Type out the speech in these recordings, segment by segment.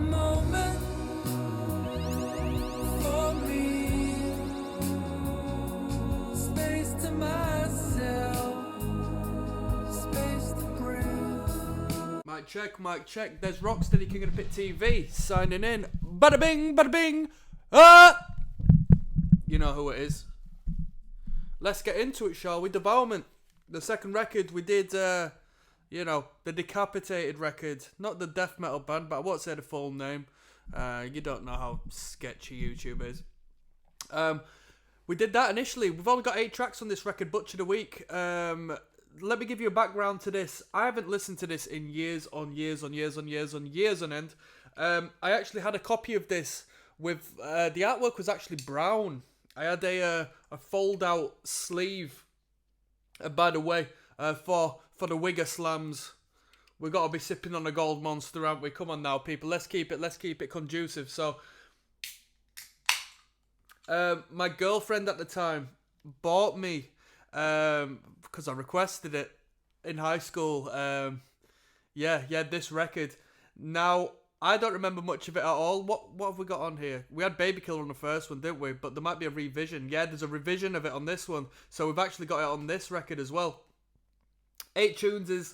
moment for me, space to myself, space to breathe. Mic check. There's ROCKSTEADY, KOTP TV, signing in. Bada bing. You know who it is. Let's get into it, shall we? Devourment. The second record we did, the Decapitated record. Not the death metal band, but I won't say the full name. You don't know how sketchy YouTube is. We did that initially. We've only got 8 tracks on this record, Butcher the Week. Let me give you a background to this. I haven't listened to this in years on years on end. I actually had a copy of this with, the artwork was actually brown. I had a fold-out sleeve. By the way, for the Wigger Slams, we've got to be sipping on a gold monster, haven't we? Come on now, people. Let's keep it conducive. So, my girlfriend at the time bought me, because I requested it in high school. This record. Now, I don't remember much of it at all. What have we got on here? We had Baby Killer on the first one, didn't we? But there might be a revision. Yeah, there's a revision of it on this one. So we've actually got it on this record as well. 8 tunes is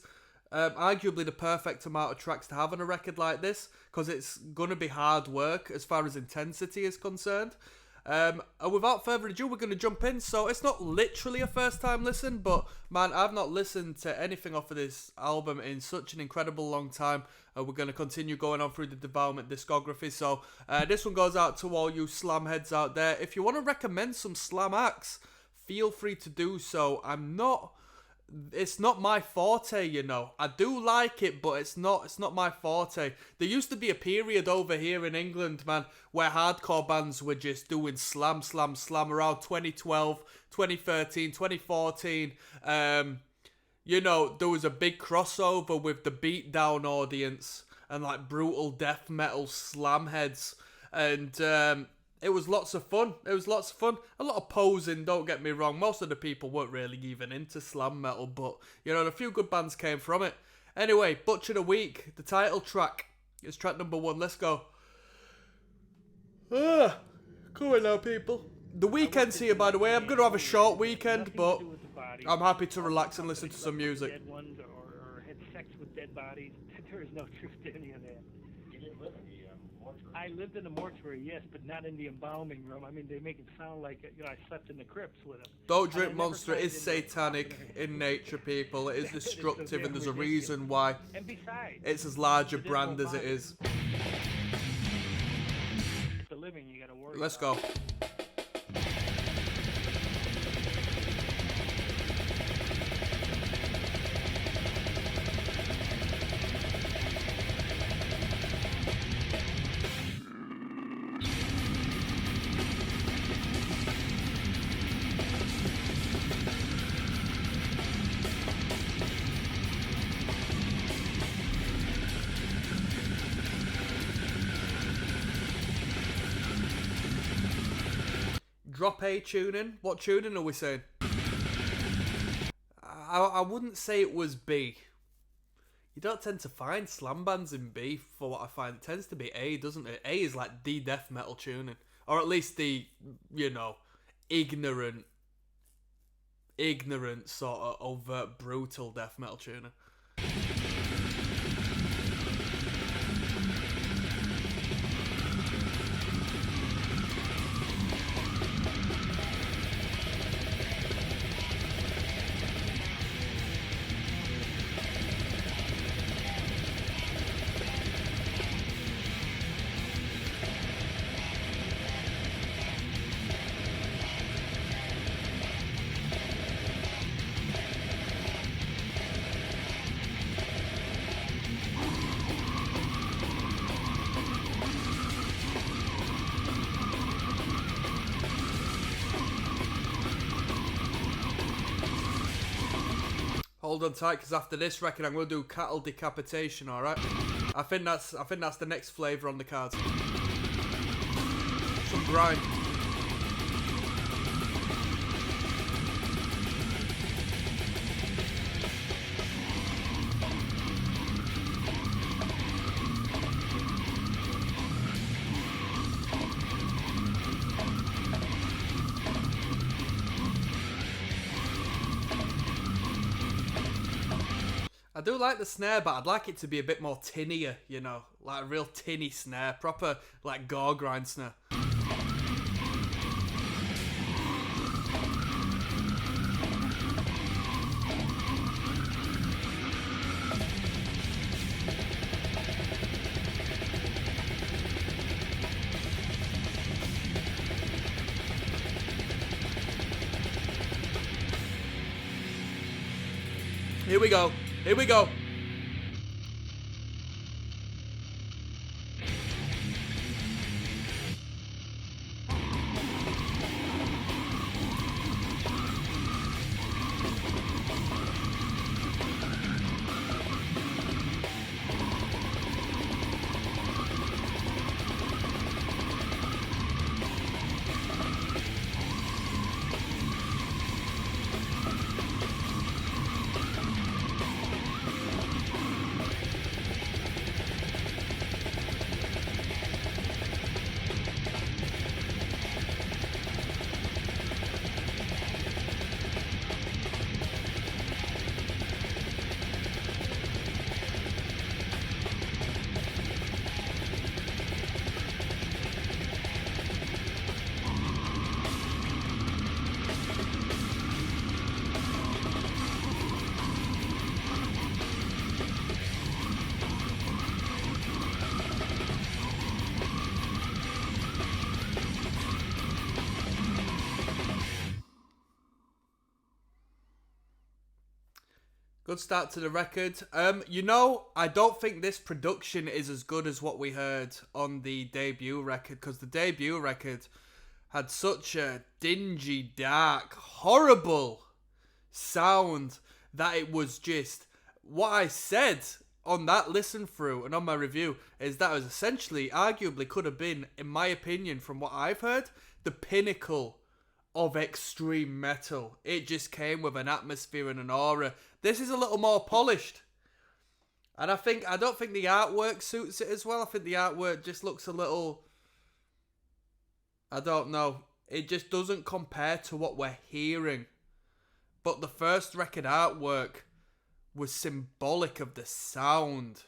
arguably the perfect amount of tracks to have on a record like this, because it's going to be hard work as far as intensity is concerned. And without further ado, we're going to jump in. So it's not literally a first time listen, but man, I've not listened to anything off of this album in such an incredible long time. We're going to continue going on through the Devourment discography. So this one goes out to all you slam heads out there. If you want to recommend some slam acts, feel free to do so. It's not my forte, you know. I do like it, but it's not my forte. There used to be a period over here in England, man, where hardcore bands were just doing slam around 2012, 2013, 2014. There was a big crossover with the beatdown audience and like brutal death metal slam heads. And it was lots of fun. A lot of posing, don't get me wrong. Most of the people weren't really even into slam metal, but, a few good bands came from it. Anyway, Butcher the Week, the title track, is track number 1. Let's go. Come on now, people. The weekend's here, by the way. I'm going to have a short weekend, but I'm happy to relax and listen to some music. Dead ones or had sex with dead bodies. There is no truth to any of that. You didn't live in the mortuary. I lived in the mortuary, yes, but not in the embalming room. I mean, they make it sound like I slept in the crypts with them. Don't Drink Monster is satanic in nature, people. It is destructive, and there's a reason why it's as large a brand as it is. The living, you gotta worry. Let's go. Drop A tuning. What tuning are we saying? I wouldn't say it was B. You don't tend to find slam bands in B for what I find. It tends to be A, doesn't it? A is like the death metal tuning. Or at least the, ignorant sort of overt brutal death metal tuning. Hold on tight, because after this record I'm going to do cattle decapitation, alright? I think that's the next flavour on the cards. Some grind. do like the snare, but I'd like it to be a bit more tinnier, you know, like a real tinny snare, proper like gore grind snare. Here we go. Here we go. Good start to the record. You know, I don't think this production is as good as what we heard on the debut record, because the debut record had such a dingy, dark, horrible sound that it was just... What I said on that listen through and on my review is that it was essentially, arguably could have been, in my opinion, from what I've heard, the pinnacle of extreme metal. It just came with an atmosphere and an aura. This is a little more polished. And I don't think the artwork suits it as well. I think the artwork just looks a little... I don't know. It just doesn't compare to what we're hearing. But the first record artwork was symbolic of the sound.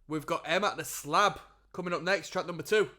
We've got M at the Slab coming up next, track number 2.